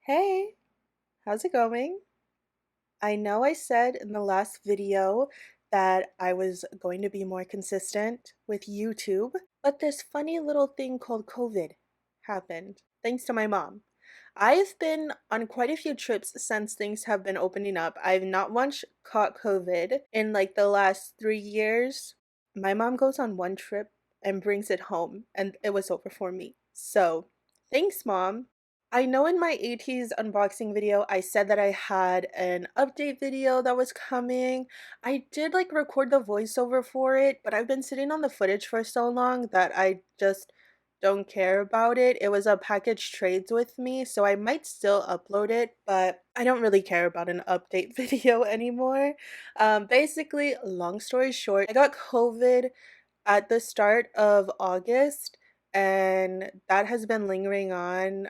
Hey, how's it going? I know I said in the last video that I was going to be more consistent with YouTube, but this funny little thing called COVID happened, thanks to my mom. I've been on quite a few trips since things have been opening up. I've not once caught COVID in like the last 3 years. My mom goes on one trip and brings it home, and it was over for me. So, thanks, mom. I know in my 80s unboxing video, I said that I had an update video that was coming. I did like record the voiceover for it, but I've been sitting on the footage for so long that I just don't care about it. It was a package trades with me, so I might still upload it, but I don't really care about an update video anymore. Basically, long story short, I got COVID at the start of August, and that has been lingering on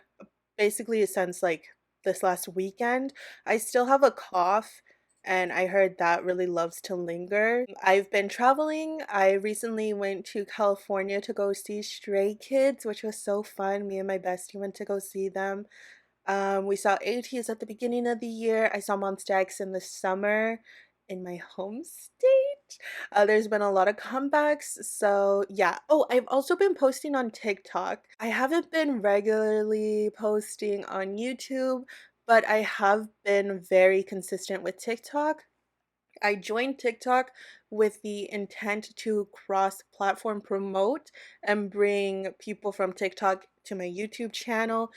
basically since like this last weekend. I still have a cough, and I heard that really loves to linger. I've been traveling. I recently went to California to go see Stray Kids, which was so fun. Me and my bestie went to go see them. We saw ATs at the beginning of the year. I saw Monsta X in the summer in my home state. There's been a lot of comebacks, so yeah. Oh, I've also been posting on TikTok. I haven't been regularly posting on YouTube, but I have been very consistent with TikTok. I joined TikTok with the intent to cross platform promote and bring people from TikTok to my YouTube channel,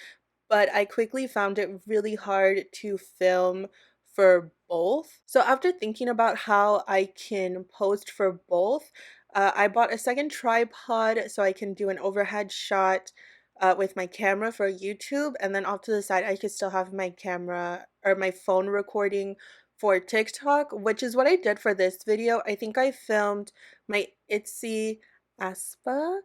but I quickly found it really hard to film for both. So after thinking about how I can post for both, I bought a second tripod so I can do an overhead shot with my camera for YouTube, and then off to the side I could still have my camera or my phone recording for TikTok, which is what I did for this video. I think I filmed my Itzy Aespa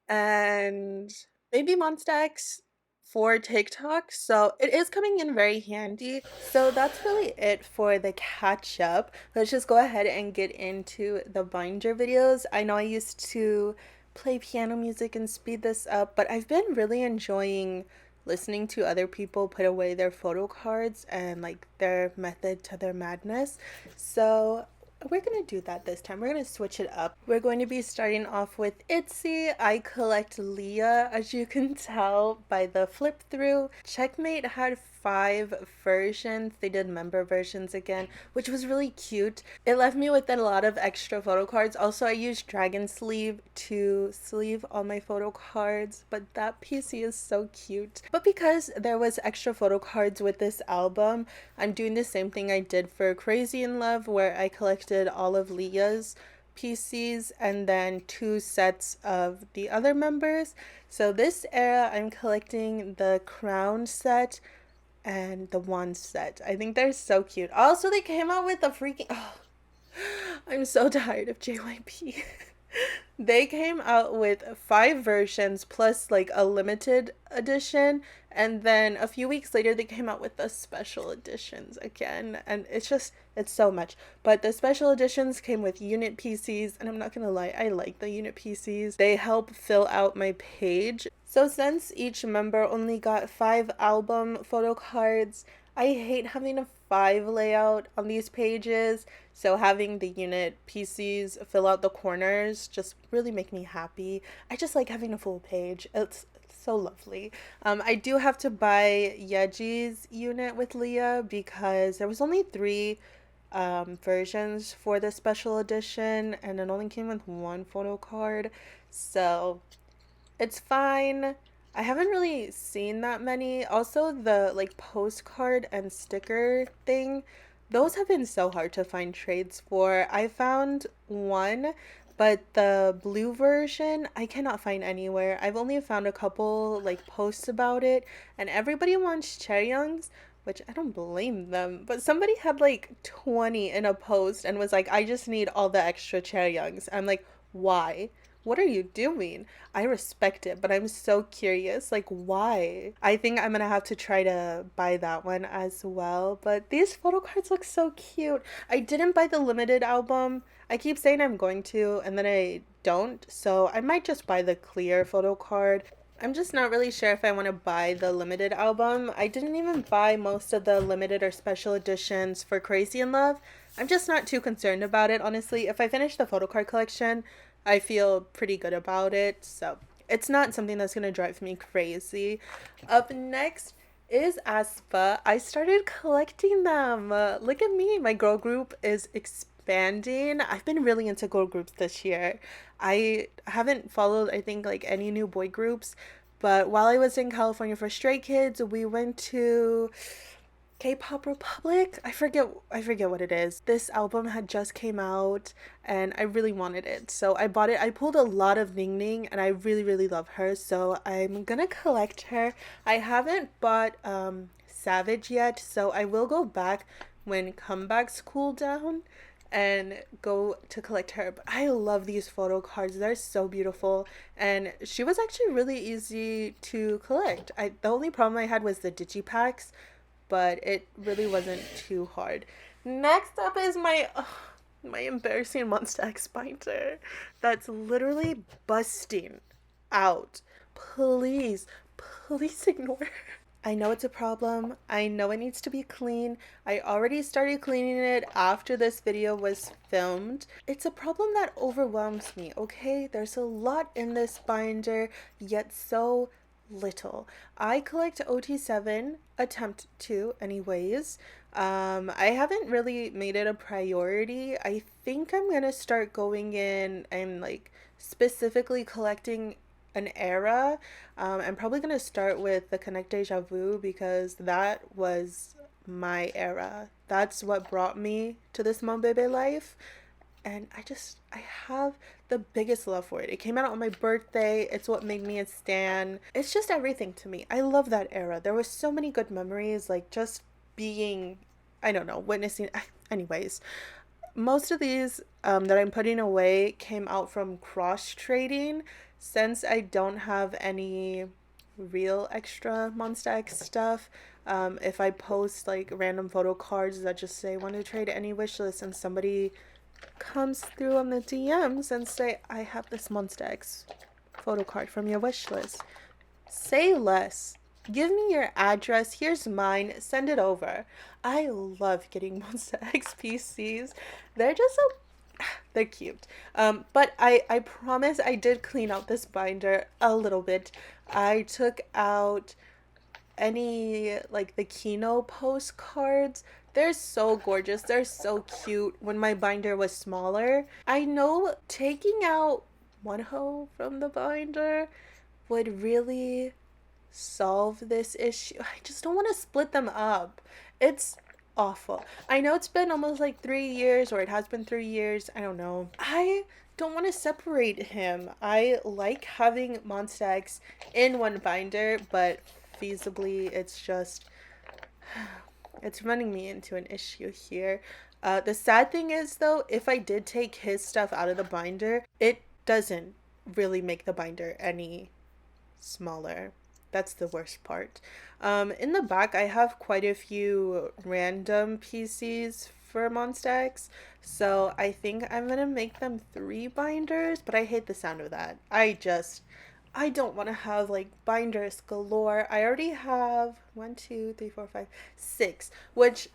and maybe Monsta X for TikTok, so it is coming in very handy. So that's really it for the catch up. Let's just go ahead and get into the binder videos. I know I used to play piano music and speed this up, but I've been really enjoying listening to other people put away their photo cards and like their method to their madness. So we're gonna do that this time. We're gonna switch it up. We're going to be starting off with Itzy. I collect Leah, as you can tell by the flip through. Checkmate had 5 versions. They did member versions again, which was really cute. It left me with a lot of extra photo cards. Also, I used Dragon Sleeve to sleeve all my photo cards, but that PC is so cute. But because there was extra photo cards with this album, I'm doing the same thing I did for Crazy in Love, where I collected all of Leah's PCs and then 2 sets of the other members. So this era, I'm collecting the Crown set and the Wand set. I think they're so cute. Also, they came out with a freaking... Oh, I'm so tired of JYP. They came out with 5 versions plus like a limited edition, and then a few weeks later they came out with the special editions again, and it's so much. But the special editions came with unit PCs, and I'm not gonna lie, I like the unit PCs. They help fill out my page. So since each member only got 5 album photo cards, I hate having a 5 layout on these pages, so having the unit PCs fill out the corners just really make me happy. I just like having a full page. It's so lovely. I do have to buy Yeji's unit with Leah because there was only 3 versions for the special edition, and it only came with 1 photo card, so it's fine. I haven't really seen that many. Also, the like postcard and sticker thing, those have been so hard to find trades for. I found one, but the blue version I cannot find anywhere. I've only found a couple like posts about it, and everybody wants Chaeryeongs, which I don't blame them. But somebody had like 20 in a post and was like, I just need all the extra Chaeryeongs. I'm like, why? What are you doing? I respect it, but I'm so curious. Like, why? I think I'm gonna have to try to buy that one as well. But these photo cards look so cute. I didn't buy the limited album. I keep saying I'm going to, and then I don't. So I might just buy the clear photo card. I'm just not really sure if I want to buy the limited album. I didn't even buy most of the limited or special editions for Crazy in Love. I'm just not too concerned about it, honestly. If I finish the Photocard collection, I feel pretty good about it. So it's not something that's going to drive me crazy. Up next is Aespa. I started collecting them. Look at me. My girl group is expanding. I've been really into girl groups this year. I haven't followed, I think, like any new boy groups, but while I was in California for Stray Kids, we went to K-Pop Republic. I forget what it is. This album had just came out and I really wanted it. So I bought it. I pulled a lot of Ning Ning and I really really love her. So I'm going to collect her. I haven't bought Savage yet, so I will go back when comebacks cool down and go to collect her. But I love these photo cards. They're so beautiful. And she was actually really easy to collect. The only problem I had was the digipacks, but it really wasn't too hard. Next up is my embarrassing Monsta X binder that's literally busting out. Please, please ignore. I know it's a problem. I know it needs to be clean. I already started cleaning it after this video was filmed. It's a problem that overwhelms me, okay? There's a lot in this binder, yet so little. I collect OT7, attempt to anyways. I haven't really made it a priority. I think I'm gonna start going in and like specifically collecting an era. I'm probably gonna start with the Connect Deja Vu because that was my era. That's what brought me to this Mon Bebe life. And I have the biggest love for it. It came out on my birthday. It's what made me a stan. It's just everything to me. I love that era. There was so many good memories, like just being, I don't know, witnessing. Anyways, most of these that I'm putting away came out from cross trading. Since I don't have any real extra Monsta X stuff, if I post like random photo cards that just say want to trade any wish list and somebody comes through on the DMs and say I have this Monsta X photo card from your wish list, say less. Give me your address. Here's mine. Send it over. I love getting Monsta X PCs. They're just so they're cute. But I promise I did clean out this binder a little bit. I took out any like the Kino postcards. They're so gorgeous. They're so cute. When my binder was smaller, I know taking out Wonho from the binder would really solve this issue. I just don't want to split them up. It's awful. I know it's been almost like 3 years, or it has been 3 years. I don't know. I don't want to separate him. I like having Monsta X in one binder, but feasibly, it's just, it's running me into an issue here. The sad thing is, though, if I did take his stuff out of the binder, it doesn't really make the binder any smaller. That's the worst part. In the back, I have quite a few random PCs for Monsta X, so I think I'm gonna make them 3 binders, but I hate the sound of that. I don't want to have like binders galore. I already have 1, 2, 3, 4, 5, 6, which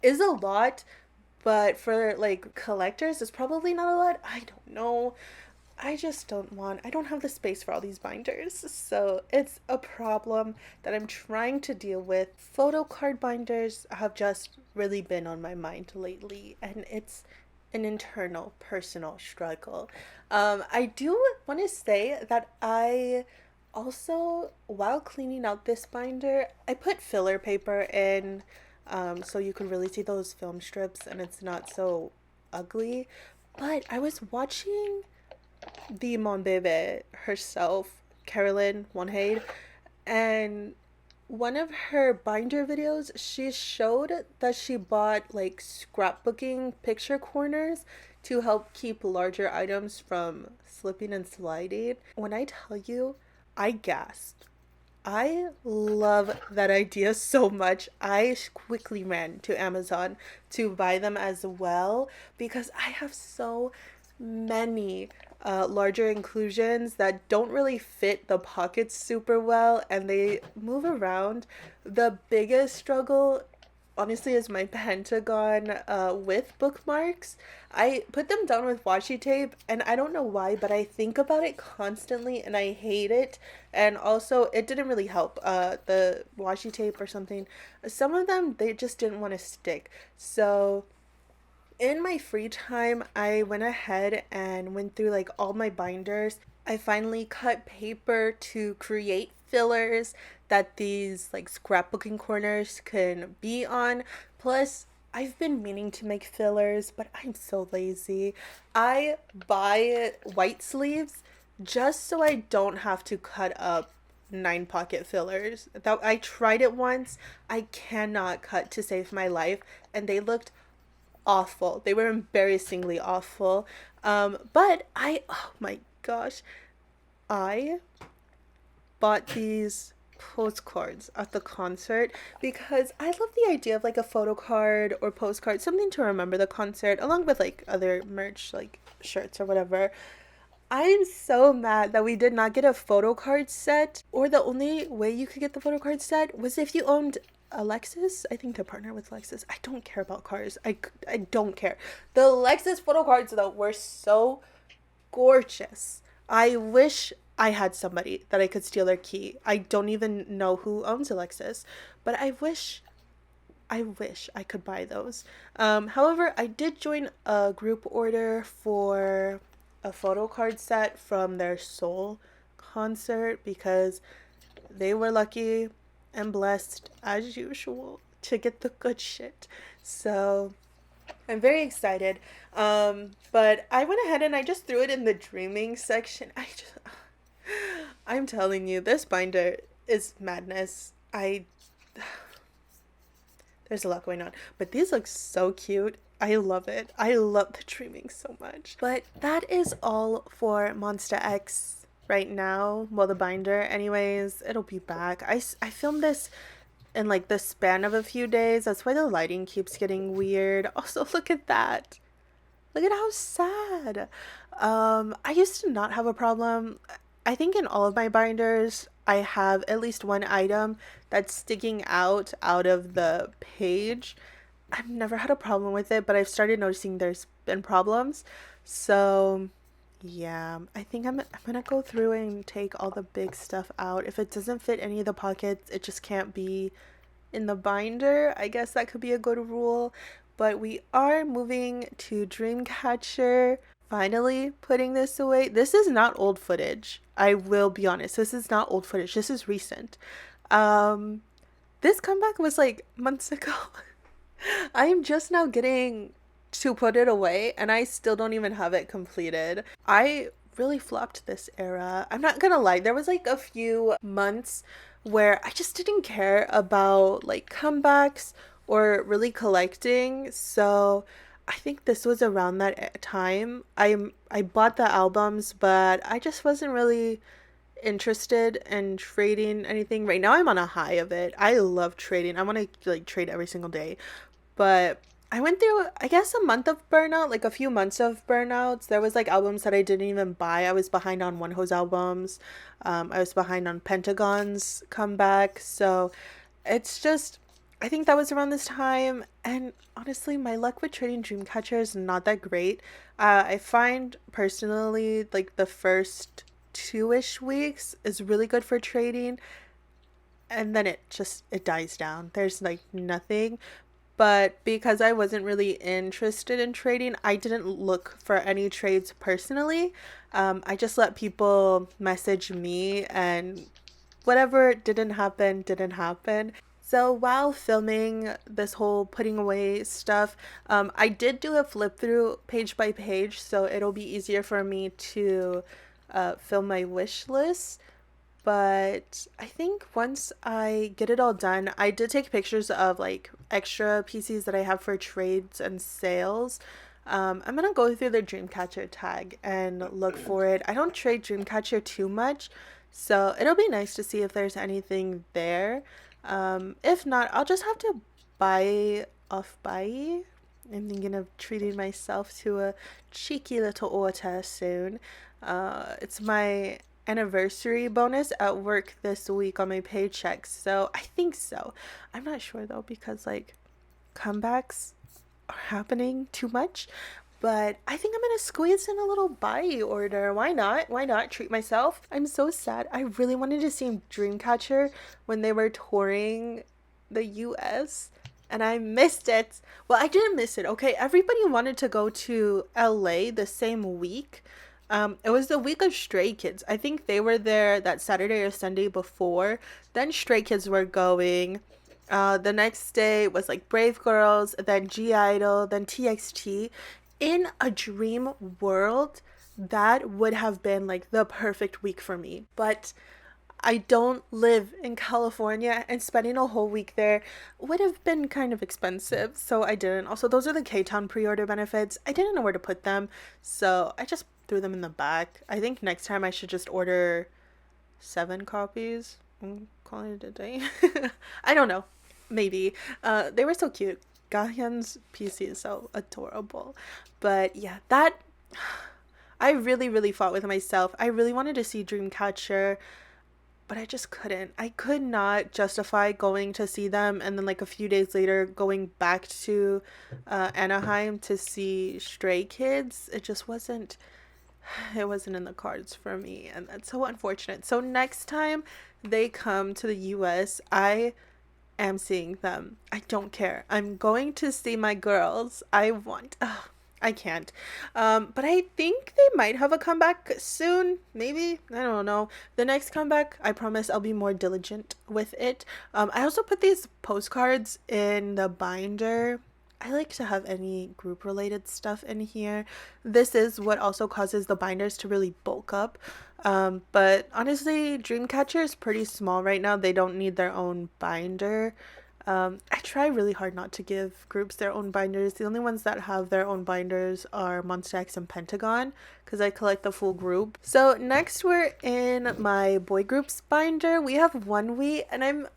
is a lot, but for like collectors, it's probably not a lot. I don't know. I don't have the space for all these binders. So it's a problem that I'm trying to deal with. Photo card binders have just really been on my mind lately, and it's an internal personal struggle. I do want to say that I also, while cleaning out this binder, I put filler paper in so you can really see those film strips and it's not so ugly. But I was watching the Monbebe herself, Carolyn Wonho, and one of her binder videos, she showed that she bought like scrapbooking picture corners to help keep larger items from slipping and sliding. When I tell you, I gasped. I love that idea so much. I quickly ran to Amazon to buy them as well because I have so many larger inclusions that don't really fit the pockets super well and they move around. The biggest struggle honestly is my Pentagon with bookmarks. I put them down with washi tape and I don't know why, but I think about it constantly and I hate it. And also it didn't really help. The washi tape or something. Some of them they just didn't want to stick. So in my free time, I went ahead and went through like all my binders. I finally cut paper to create fillers that these like scrapbooking corners can be on. Plus, I've been meaning to make fillers, but I'm so lazy. I buy white sleeves just so I don't have to cut up 9 pocket fillers. That I tried it once. I cannot cut to save my life and they looked awful. They were embarrassingly awful. But oh my gosh, I bought these postcards at the concert because I love the idea of like a photo card or postcard, something to remember the concert, along with like other merch, like shirts or whatever. I'm so mad that we did not get a photo card set, or the only way you could get the photo card set was if you owned a Lexus. I think to partner with Lexus. I don't care about cars. I don't care. The Lexus photo cards though were so gorgeous. I wish I had somebody that I could steal their key. I don't even know who owns a Lexus, but I wish I could buy those. However, I did join a group order for a photo card set from their Seoul concert because they were lucky and blessed as usual to get the good shit. So I'm very excited. But I went ahead and I just threw it in the dreaming section. I'm telling you, this binder is madness. There's a lot going on, but these look so cute. I love it. I love the dreaming so much. But that is all for Monsta X right now. Well, the binder anyways, it'll be back. I filmed this in like the span of a few days. That's why the lighting keeps getting weird. Also, look at that. Look at how sad. I used to not have a problem. I think in all of my binders, I have at least one item that's sticking out of the page. I've never had a problem with it, but I've started noticing there's been problems. So, yeah, I think I'm gonna go through and take all the big stuff out. If it doesn't fit any of the pockets, it just can't be in the binder. I guess that could be a good rule. But we are moving to Dreamcatcher. Finally putting this away. This is not old footage. I will be honest. This is not old footage. This is recent. This comeback was like months ago. I am just now getting to put it away and I still don't even have it completed. I really flopped this era. I'm not gonna lie, there was like a few months where I just didn't care about like comebacks or really collecting. So I think this was around that time. I bought the albums, but I just wasn't really interested in trading anything. Right now I'm on a high of it. I love trading. I want to like trade every single day. But I went through, I guess, a month of burnout, like a few months of burnouts. There was like albums that I didn't even buy. I was behind on Wonho's albums. I was behind on Pentagon's comeback. So it's just, I think that was around this time. And honestly, my luck with trading Dreamcatcher is not that great. I find personally like the first 2-ish weeks is really good for trading. And then it dies down. There's like nothing. But because I wasn't really interested in trading, I didn't look for any trades personally. I just let people message me and whatever didn't happen, didn't happen. So while filming this whole putting away stuff, I did do a flip through page by page, so it'll be easier for me to film my wish list. But I think once I get it all done, I did take pictures of like extra PCs that I have for trades and sales. I'm gonna go through the Dreamcatcher tag and look for it. I don't trade Dreamcatcher too much, so it'll be nice to see if there's anything there. If not, I'll just have to buy off buy. I'm thinking of treating myself to a cheeky little order soon. It's my anniversary bonus at work this week on my paycheck, so I think so. I'm not sure though because like comebacks are happening too much, but I think I'm gonna squeeze in a little buy order. Why not? Why not treat myself? I'm so sad. I really wanted to see Dreamcatcher when they were touring the US and I missed it. Well, I didn't miss it. Okay, everybody wanted to go to LA the same week. It was the week of Stray Kids. I think they were there that Saturday or Sunday before. Then Stray Kids were going. The next day was like Brave Girls, then G Idol, then TXT. In a dream world, that would have been like the perfect week for me. But I don't live in California, and spending a whole week there would have been kind of expensive, so I didn't. Also, those are the K-Town pre-order benefits. I didn't know where to put them, so I just threw them in the back. I think next time I should just order 7 copies. I'm calling it a day. I don't know. Maybe. They were so cute. Gahyun's PC is so adorable. But yeah, that I really, really fought with myself. I really wanted to see Dreamcatcher, but I just couldn't. I could not justify going to see them and then like a few days later going back to Anaheim to see Stray Kids. It wasn't in the cards for me, and that's so unfortunate. So next time they come to the US, I am seeing them. I don't care. I'm going to see my girls. I can't. But I think they might have a comeback soon. Maybe. I don't know. The next comeback, I promise I'll be more diligent with it. I also put these postcards in the binder. I like to have any group related stuff in here. This is what also causes the binders to really bulk up. But honestly, Dreamcatcher is pretty small right now. They don't need their own binder. I try really hard not to give groups their own binders. The only ones that have their own binders are Monsta X and Pentagon because I collect the full group. So next we're in my boy groups binder. We have Onewe, and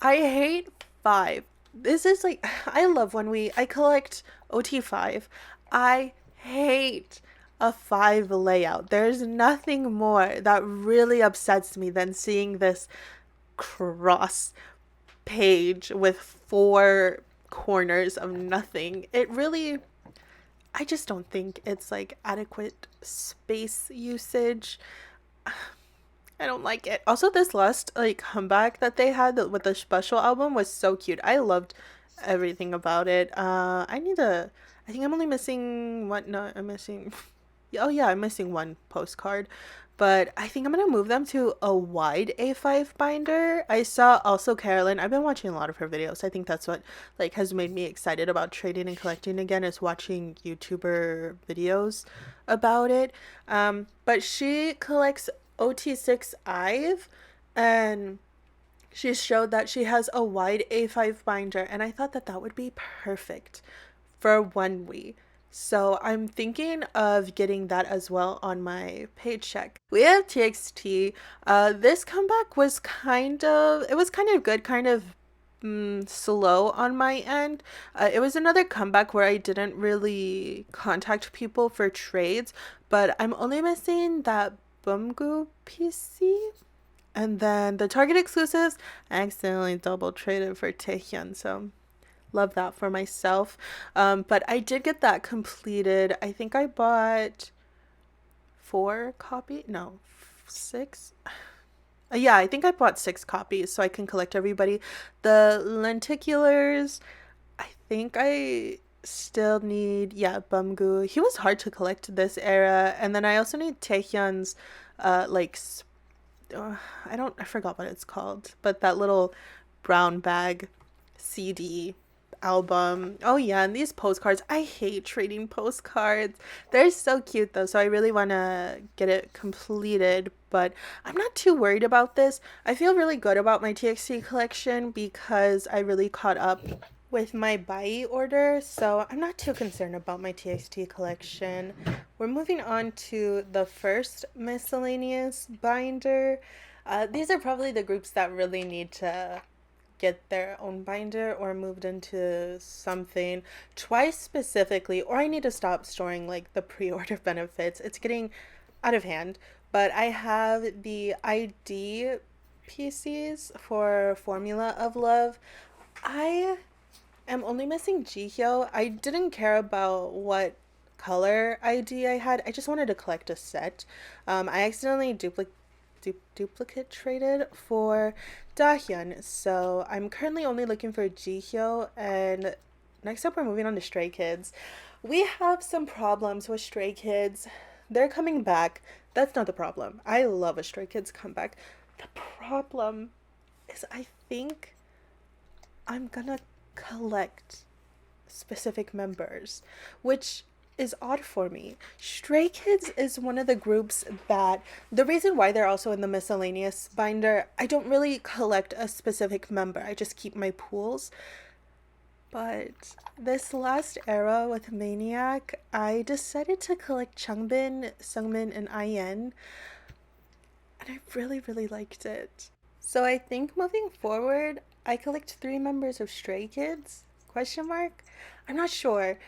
I hate 5. This is like, I love Onewe. I collect OT5. I hate a 5 layout. There's nothing more that really upsets me than seeing this cross page with 4 corners of nothing. I just don't think it's like adequate space usage. I don't like it. Also, this last like comeback that they had with the special album was so cute. I loved everything about it. I think I'm only missing what? No, I'm missing. Oh yeah, I'm missing 1 postcard. But I think I'm gonna move them to a wide A5 binder. I saw also Carolyn. I've been watching a lot of her videos. I think that's what like has made me excited about trading and collecting again, is watching YouTuber videos about it. But she collects OT6 IVE, and she showed that she has a wide A5 binder, and I thought that that would be perfect for Onewe. So I'm thinking of getting that as well on my paycheck. We have TXT. This comeback was kind of good, kind of slow on my end. It was another comeback where I didn't really contact people for trades, but I'm only missing that Bumgoo PC. And then the Target exclusives, I accidentally double traded for Taehyun, so love that for myself. But I did get that completed. I think I bought 4 copies. No, 6. Yeah, I think I bought 6 copies so I can collect everybody. The lenticulars, I think I still need, yeah, Bumgoo. He was hard to collect this era. And then I also need Taehyun's, like, I forgot what it's called, but that little brown bag CD album. Oh yeah, and these postcards. I hate trading postcards. They're so cute though, so I really want to get it completed, but I'm not too worried about this. I feel really good about my TXT collection because I really caught up with my buy order, so I'm not too concerned about my TXT collection. We're moving on to the first miscellaneous binder. These are probably the groups that really need to get their own binder or moved into something. Twice specifically, or I need to stop storing like the pre-order benefits. It's getting out of hand. But I have the ID PCs for Formula of Love. I am only missing Jihyo. I didn't care about what color ID I had. I just wanted to collect a set. I accidentally duplicate traded for Dahyun, so I'm currently only looking for Jihyo. And next up, we're moving on to Stray Kids. We have some problems with Stray Kids. They're coming back. That's not the problem. I love a Stray Kids comeback. The problem is, I think I'm gonna collect specific members, which is odd for me. Stray Kids is one of the groups that the reason why they're also in the miscellaneous binder, I don't really collect a specific member. I just keep my pools. But this last era with Maniac, I decided to collect Changbin, Sungmin, and IN, and I really, really liked it. So I think moving forward, I collect 3 members of Stray Kids? Question mark? I'm not sure.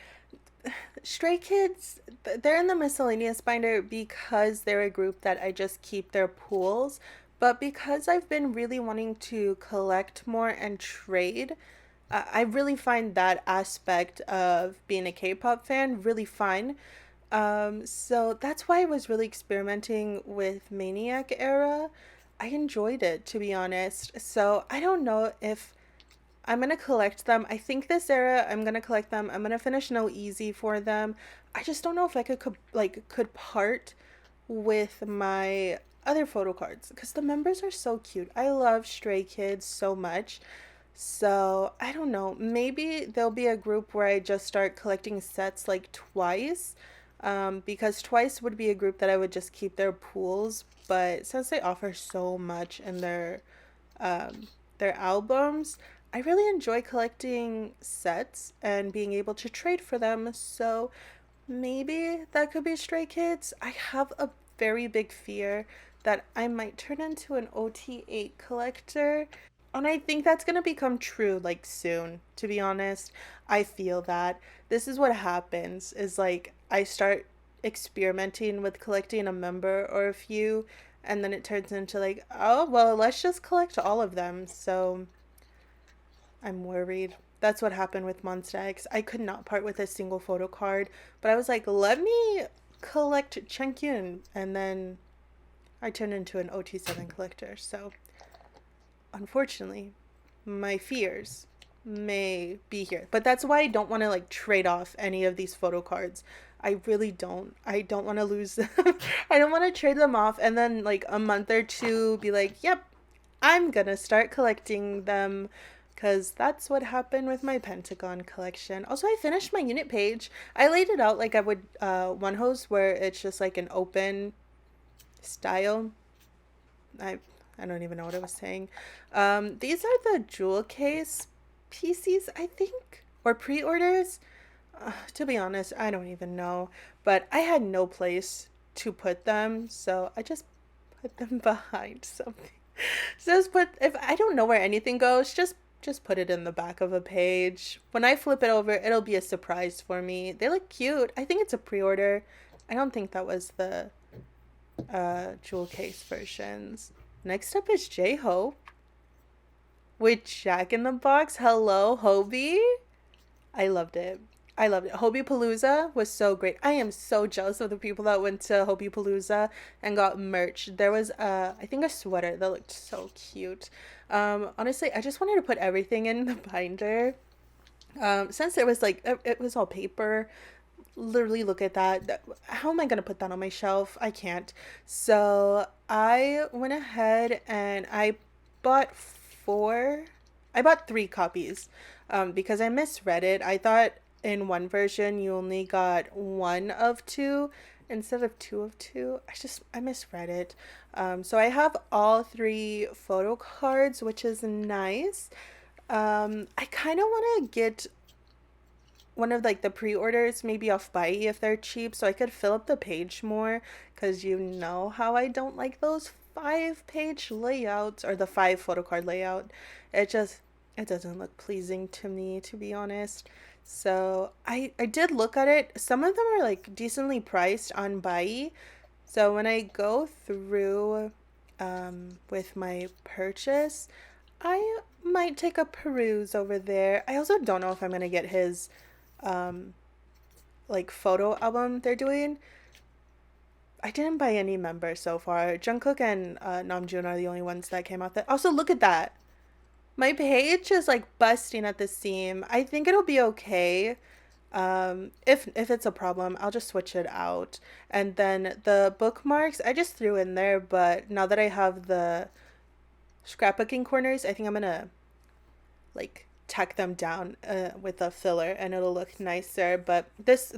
Stray Kids, they're in the miscellaneous binder because they're a group that I just keep their pools. But because I've been really wanting to collect more and trade, I really find that aspect of being a K-pop fan really fun. So that's why I was really experimenting with Maniac era. I enjoyed it, to be honest. So I don't know if I'm gonna collect them. I think this era I'm gonna collect them. I'm gonna finish No Easy for them. I just don't know if I could part with my other photo cards because the members are so cute. I love Stray Kids so much. So I don't know. Maybe there'll be a group where I just start collecting sets like Twice. Because Twice would be a group that I would just keep their pools, but since they offer so much in their albums, I really enjoy collecting sets and being able to trade for them. So maybe that could be Stray Kids. I have a very big fear that I might turn into an OT8 collector. And I think that's going to become true like soon, to be honest. I feel that this is what happens is like I start experimenting with collecting a member or a few, and then it turns into like, oh, well, let's just collect all of them. So I'm worried. That's what happened with Monsta X. I could not part with a single photo card, but I was like, let me collect Chenkyun, and then I turned into an OT7 collector. So unfortunately, my fears may be here. But that's why I don't want to like trade off any of these photo cards. I really don't. I don't want to lose them. I don't want to trade them off and then like a month or two be like, yep, I'm gonna start collecting them, because that's what happened with my Pentagon collection. Also, I finished my unit page. I laid it out like I would Wonho's, where it's just like an open style. I don't even know what I was saying. These are the jewel case PCs, I think, or pre-orders. To be honest, I don't even know. But I had no place to put them, so I just put them behind something. So just put, if I don't know where anything goes, just put it in the back of a page. When I flip it over, it'll be a surprise for me. They look cute. I think it's a pre-order. I don't think that was the jewel case versions. Next up is J-Hope with Jack in the Box. Hello, Hobie. I loved it. I loved it. Hobie Palooza was so great. I am so jealous of the people that went to Hobie Palooza and got merch. There was I think a sweater that looked so cute. Honestly, I just wanted to put everything in the binder. Since it was like it was all paper. Literally, look at that. How am I gonna put that on my shelf? I can't. So I went ahead and I bought four. I bought 3 copies because I misread it. I thought in one version you only got 1 of 2 instead of 2 of 2. I misread it. So I have all 3 photo cards, which is nice. I kind of want to get one of like the pre-orders maybe off Buy if they're cheap, so I could fill up the page more, because you know how I don't like those 5-page layouts or the 5 photo card layout. It just It doesn't look pleasing to me, to be honest. So I did look at it. Some of them are like decently priced on Bai. So when I go through with my purchase, I might take a peruse over there. I also don't know if I'm gonna get his um like photo album they're doing. I didn't buy any members so far. Jungkook and Namjoon are the only ones that came out. That also look at that. My page is like busting at the seam. I think it'll be okay. If it's a problem, I'll just switch it out. And then the bookmarks I just threw in there, but now that I have the scrapbooking corners, I think I'm gonna like tack them down with a filler and it'll look nicer. But this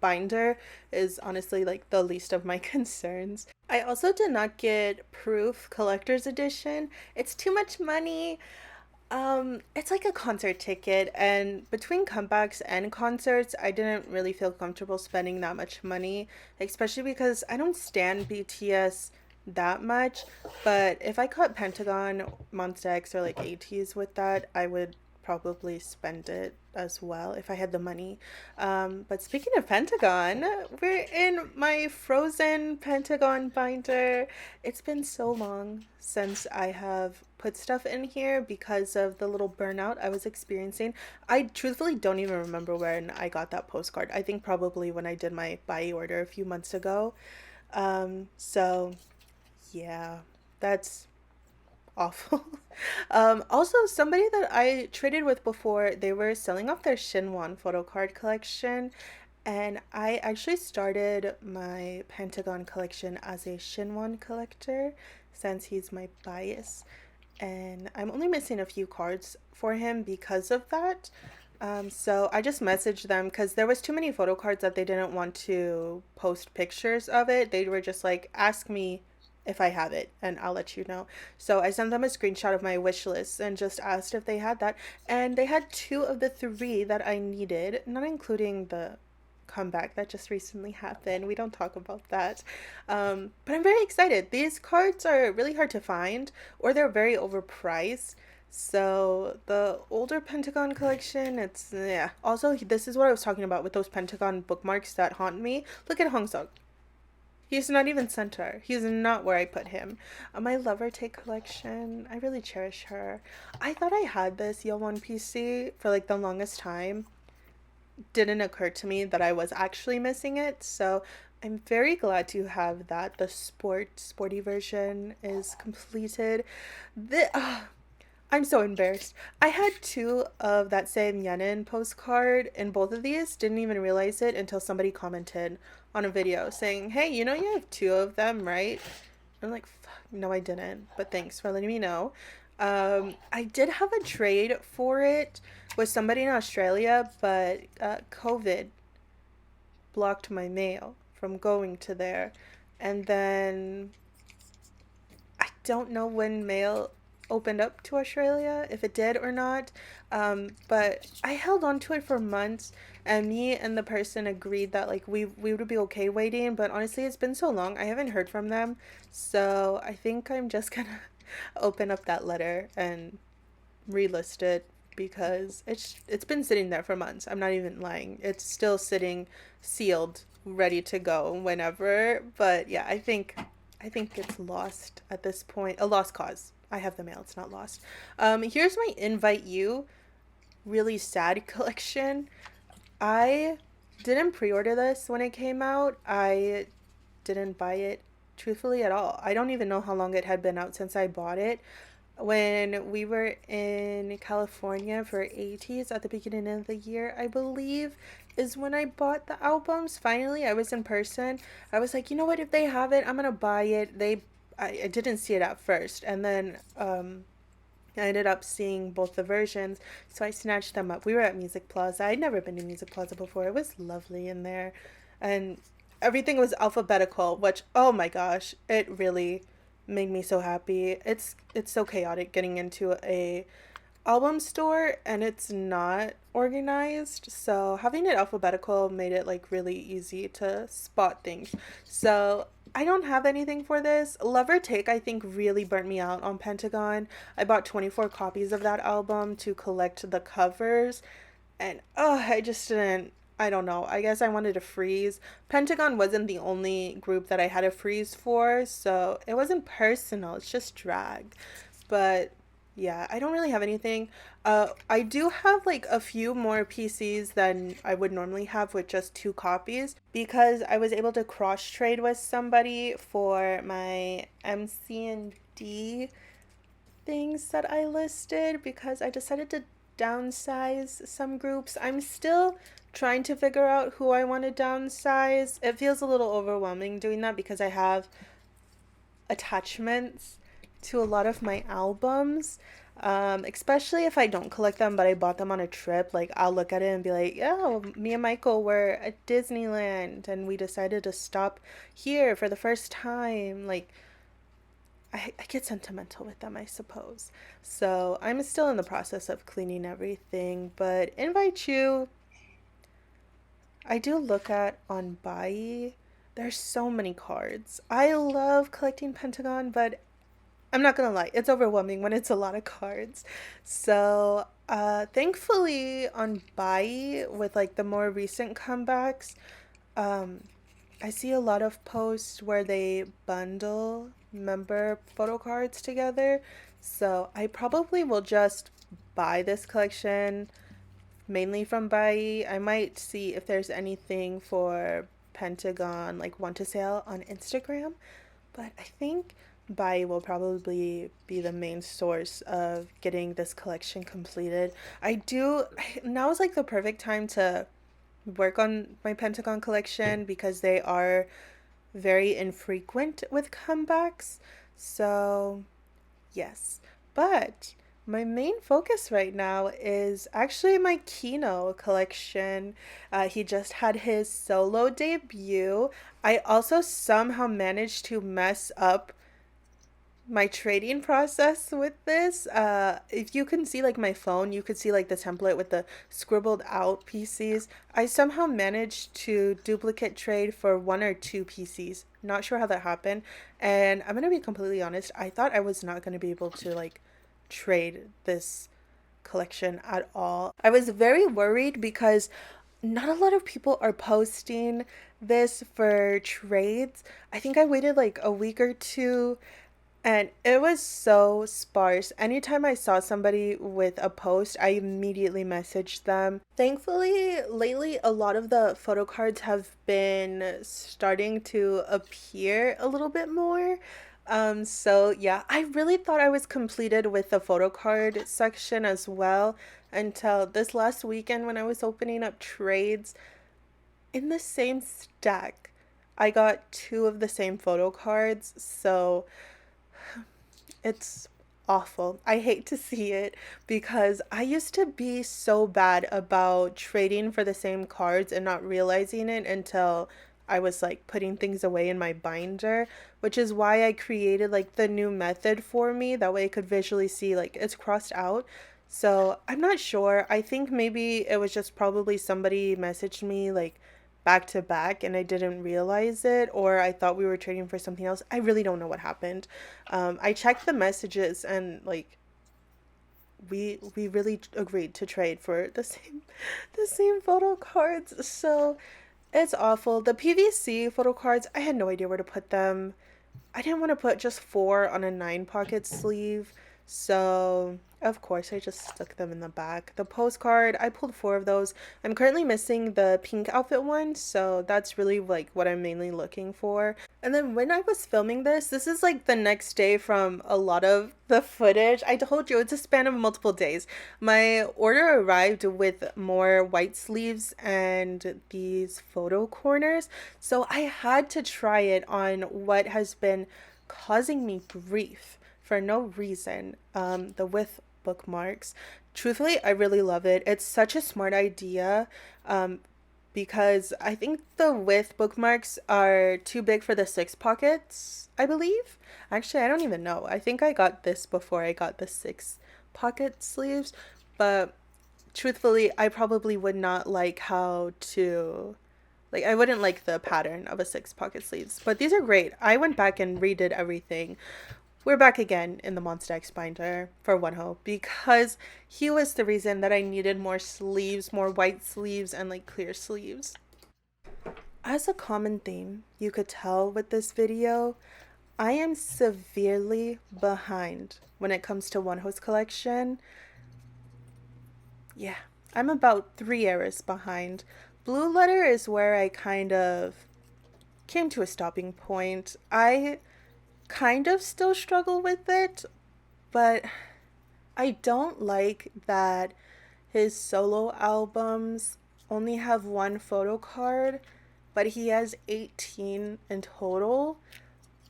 binder is honestly like the least of my concerns. I also did not get proof collector's edition. It's too much money. It's like a concert ticket, and between comebacks and concerts, I didn't really feel comfortable spending that much money, especially because I don't stand BTS that much. But if I caught Pentagon, Monsta X, or like ATs with that, I would probably spend it as well if I had the money. But speaking of Pentagon, we're in my frozen Pentagon binder. It's been so long since I have put stuff in here because of the little burnout I was experiencing. I truthfully don't even remember when I got that postcard. I think probably when I did my buy order a few months ago. So yeah, that's awful. Also, somebody that I traded with before, they were selling off their Shinwon photocard collection, and I actually started my Pentagon collection as a Shinwon collector since he's my bias, and I'm only missing a few cards for him because of that. So I just messaged them because there was too many photo cards that they didn't want to post pictures of it. They were just like, ask me if I have it and I'll let you know. So I sent them a screenshot of my wish list and just asked if they had that. And they had two of the three that I needed, not including the comeback that just recently happened. We don't talk about that. But I'm very excited. These cards are really hard to find or they're very overpriced. So the older Pentagon collection, it's yeah. Also, this is what I was talking about with those Pentagon bookmarks that haunt me. Look at Hongsuk. He's not even center. He's not where I put him. My Lover Take collection, I really cherish her. I thought I had this Yeowon PC for like the longest time. Didn't occur to me that I was actually missing it, so I'm very glad to have that. The sporty version is completed. I'm so embarrassed. I had two of that same Yenin postcard in both of these. Didn't even realize it until somebody commented on a video saying, "Hey, you know you have two of them, right?" I'm like, "Fuck, no, I didn't." But thanks for letting me know. I did have a trade for it with somebody in Australia, but COVID blocked my mail from going to there, and then I don't know when mail opened up to Australia, if it did or not. But I held on to it for months, and me and the person agreed that like we would be okay waiting. But honestly, it's been so long, I haven't heard from them. So I think I'm just gonna open up that letter and relist it because it's been sitting there for months. I'm not even lying. It's still sitting sealed, ready to go whenever. But yeah, I think it's lost at this point. A lost cause. I have the mail. It's not lost. Here's my invite you really sad collection. I didn't pre-order this when it came out. I didn't buy it truthfully at all. I don't even know how long it had been out since I bought it. When we were in California for 80s at the beginning of the year, I believe, is when I bought the albums. Finally, I was in person. I was like, you know what? If they have it, I'm gonna buy it. I didn't see it at first, and then I ended up seeing both the versions, so I snatched them up. We were at Music Plaza. I'd never been to Music Plaza before. It was lovely in there, and everything was alphabetical, which oh my gosh, it really made me so happy. It's so chaotic getting into a album store and it's not organized. So having it alphabetical made it like really easy to spot things. So I don't have anything for this. Love or Take, I think, really burnt me out on Pentagon. I bought 24 copies of that album to collect the covers, and I just didn't. I don't know. I guess I wanted to freeze. Pentagon wasn't the only group that I had a freeze for, so it wasn't personal. It's just drag. But yeah, I don't really have anything. I do have like a few more PCs than I would normally have with just two copies because I was able to cross trade with somebody for my MC and D things that I listed because I decided to downsize some groups. I'm still trying to figure out who I want to downsize. It feels a little overwhelming doing that because I have attachments to a lot of my albums. Especially if I don't collect them, but I bought them on a trip. Like, I'll look at it and be like, yeah, well, me and Michael were at Disneyland and we decided to stop here for the first time. Like, I get sentimental with them, I suppose. So I'm still in the process of cleaning everything, but invite you. I do look at on Bai. There's so many cards. I love collecting Pentagon, but I'm not gonna lie, it's overwhelming when it's a lot of cards. So, thankfully on Bai with like the more recent comebacks, um, I see a lot of posts where they bundle member photo cards together. So I probably will just buy this collection mainly from Bai. I might see if there's anything for Pentagon like want to sale on Instagram, but I think Bai will probably be the main source of getting this collection completed. Now is like the perfect time to work on my Pentagon collection because they are very infrequent with comebacks. So, yes. But my main focus right now is actually my Kino collection. He just had his solo debut. I also somehow managed to mess up my trading process with this. If you can see like my phone, you could see like the template with the scribbled out PCs. I somehow managed to duplicate trade for one or two PCs. Not sure how that happened. And I'm gonna be completely honest, I thought I was not gonna be able to like trade this collection at all. I was very worried because not a lot of people are posting this for trades. I think I waited like a week or two and it was so sparse. Anytime I saw somebody with a post, I immediately messaged them. Thankfully, lately, a lot of the photo cards have been starting to appear a little bit more. So yeah, I really thought I was completed with the photo card section as well until this last weekend when I was opening up trades in the same stack. I got two of the same photo cards, so it's awful. I hate to see it because I used to be so bad about trading for the same cards and not realizing it until I was like putting things away in my binder, which is why I created like the new method for me. That way I could visually see like it's crossed out. So I'm not sure. I think maybe it was just probably somebody messaged me like back to back and I didn't realize it, or I thought we were trading for something else. I really don't know what happened. I checked the messages and like we really agreed to trade for the same photo cards. So it's awful. The PVC photo cards, I had no idea where to put them. I didn't want to put just four on a 9 pocket sleeve, so of course I just stuck them in the back. The postcard, I pulled four of those. I'm currently missing the pink outfit one, so that's really like what I'm mainly looking for. And then when I was filming this is like the next day from a lot of the footage. I told you it's a span of multiple days. My order arrived with more white sleeves and these photo corners, so I had to try it on what has been causing me grief for no reason. The with bookmarks. Truthfully, I really love it. It's such a smart idea. Because I think the with bookmarks are too big for the 6 pockets, I believe. Actually, I don't even know. I think I got this before I got the 6 pocket sleeves, but truthfully, I probably would not like how to Like, I wouldn't like the pattern of a 6 pocket sleeves, but these are great. I went back and redid everything. We're back again in the Monsta X binder for Wonho because he was the reason that I needed more sleeves, more white sleeves, and like clear sleeves. As a common theme, you could tell with this video, I am severely behind when it comes to Wonho's collection. Yeah, I'm about 3 eras behind. Blue Letter is where I kind of came to a stopping point. I kind of still struggle with it, but I don't like that his solo albums only have one photo card, but he has 18 in total.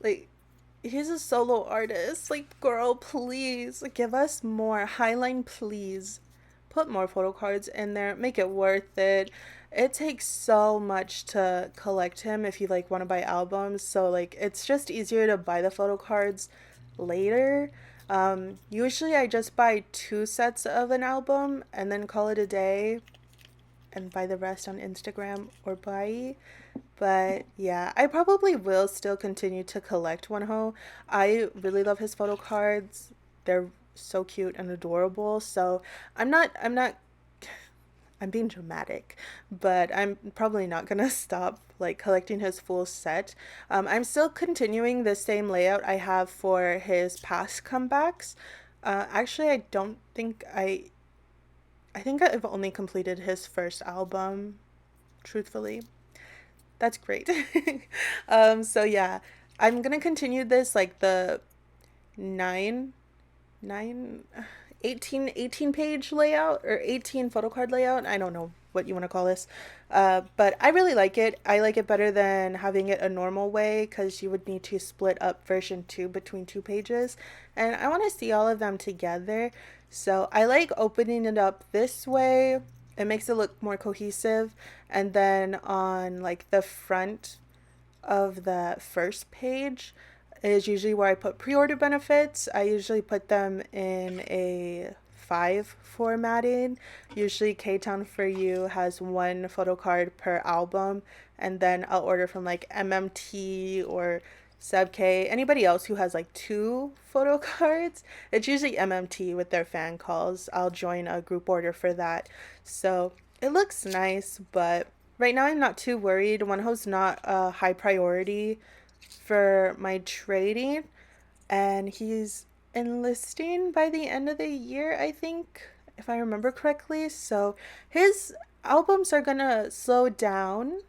Like, he's a solo artist. Like, girl, please give us more. Highline, please. Put more photo cards in there. Make it worth it. It takes so much to collect him if you like want to buy albums. So like it's just easier to buy the photo cards later. Usually I just buy 2 sets of an album and then call it a day and buy the rest on Instagram or buy. But yeah, I probably will still continue to collect Wonho. I really love his photo cards. They're so cute and adorable. So I'm not I'm being dramatic, but I'm probably not gonna stop like collecting his full set. I'm still continuing the same layout I have for his past comebacks. Actually, I don't think I think I've only completed his first album, truthfully. That's great. So yeah, I'm gonna continue this like the nine, nine, 18 page layout or 18 photo card layout. I don't know what you want to call this. But I really like it. I like it better than having it a normal way because you would need to split up version 2 between 2 pages. And I want to see all of them together. So I like opening it up this way. It makes it look more cohesive. And then on like the front of the first page is usually where I put pre-order benefits. I usually put them in a 5 formatting. Usually K-Town For You has one photo card per album, and then I'll order from like MMT or Sub K. Anybody else who has like 2 photo cards, it's usually MMT with their fan calls. I'll join a group order for that. So it looks nice, but right now I'm not too worried. Wonho's not a high priority for my trading, and he's enlisting by the end of the year, I think, if I remember correctly. So his albums are gonna slow down.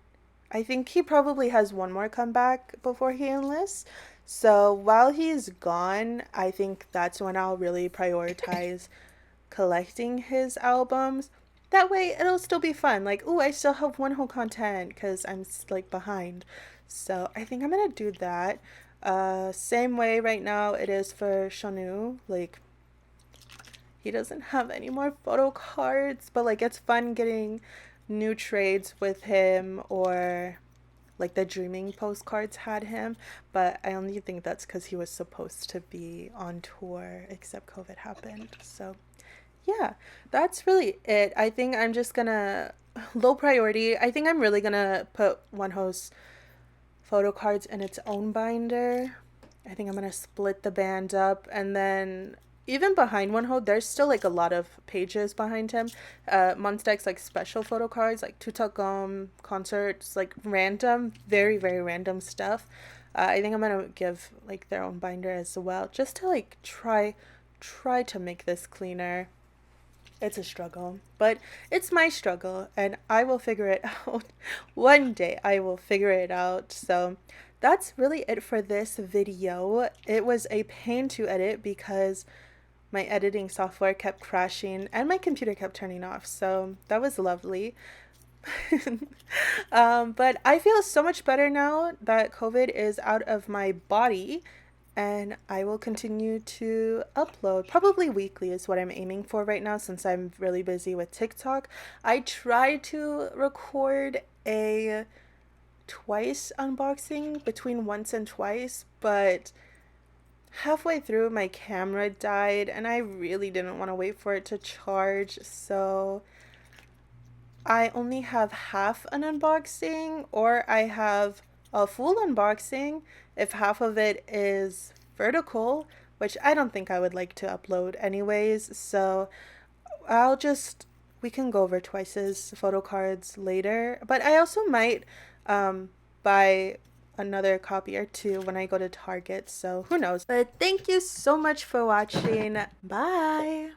I think he probably has one more comeback before he enlists. So while he's gone, I think that's when I'll really prioritize collecting his albums. That way it'll still be fun. Like, ooh, I still have one whole content because I'm like behind. So I think I'm gonna do that. Same way right now it is for Shonu. Like, he doesn't have any more photo cards, but like it's fun getting new trades with him, or like the Dreaming postcards had him, but I only think that's because he was supposed to be on tour, except COVID happened. So yeah, that's really it. I think I'm just gonna low priority. I think I'm really gonna put Wonho's photo cards in its own binder. I think I'm gonna split the band up, and then even behind Wonho, there's still like a lot of pages behind him. Monsta X like special photo cards, like Tutagom concerts, like random, very very random stuff. I think I'm gonna give like their own binder as well, just to like try to make this cleaner. It's a struggle, but it's my struggle, and I will figure it out. One day I will figure it out. So that's really it for this video. It was a pain to edit because my editing software kept crashing and my computer kept turning off. So that was lovely. But I feel so much better now that COVID is out of my body, and I will continue to upload. Probably weekly is what I'm aiming for right now since I'm really busy with TikTok. I tried to record a twice unboxing, between once and twice, but halfway through my camera died and I really didn't want to wait for it to charge, so I only have half an unboxing, or I have a full unboxing if half of it is vertical, which I don't think I would like to upload anyways. So I'll just, we can go over Twice's photo cards later. But I also might buy another copy or two when I go to Target, so who knows. But thank you so much for watching. Bye!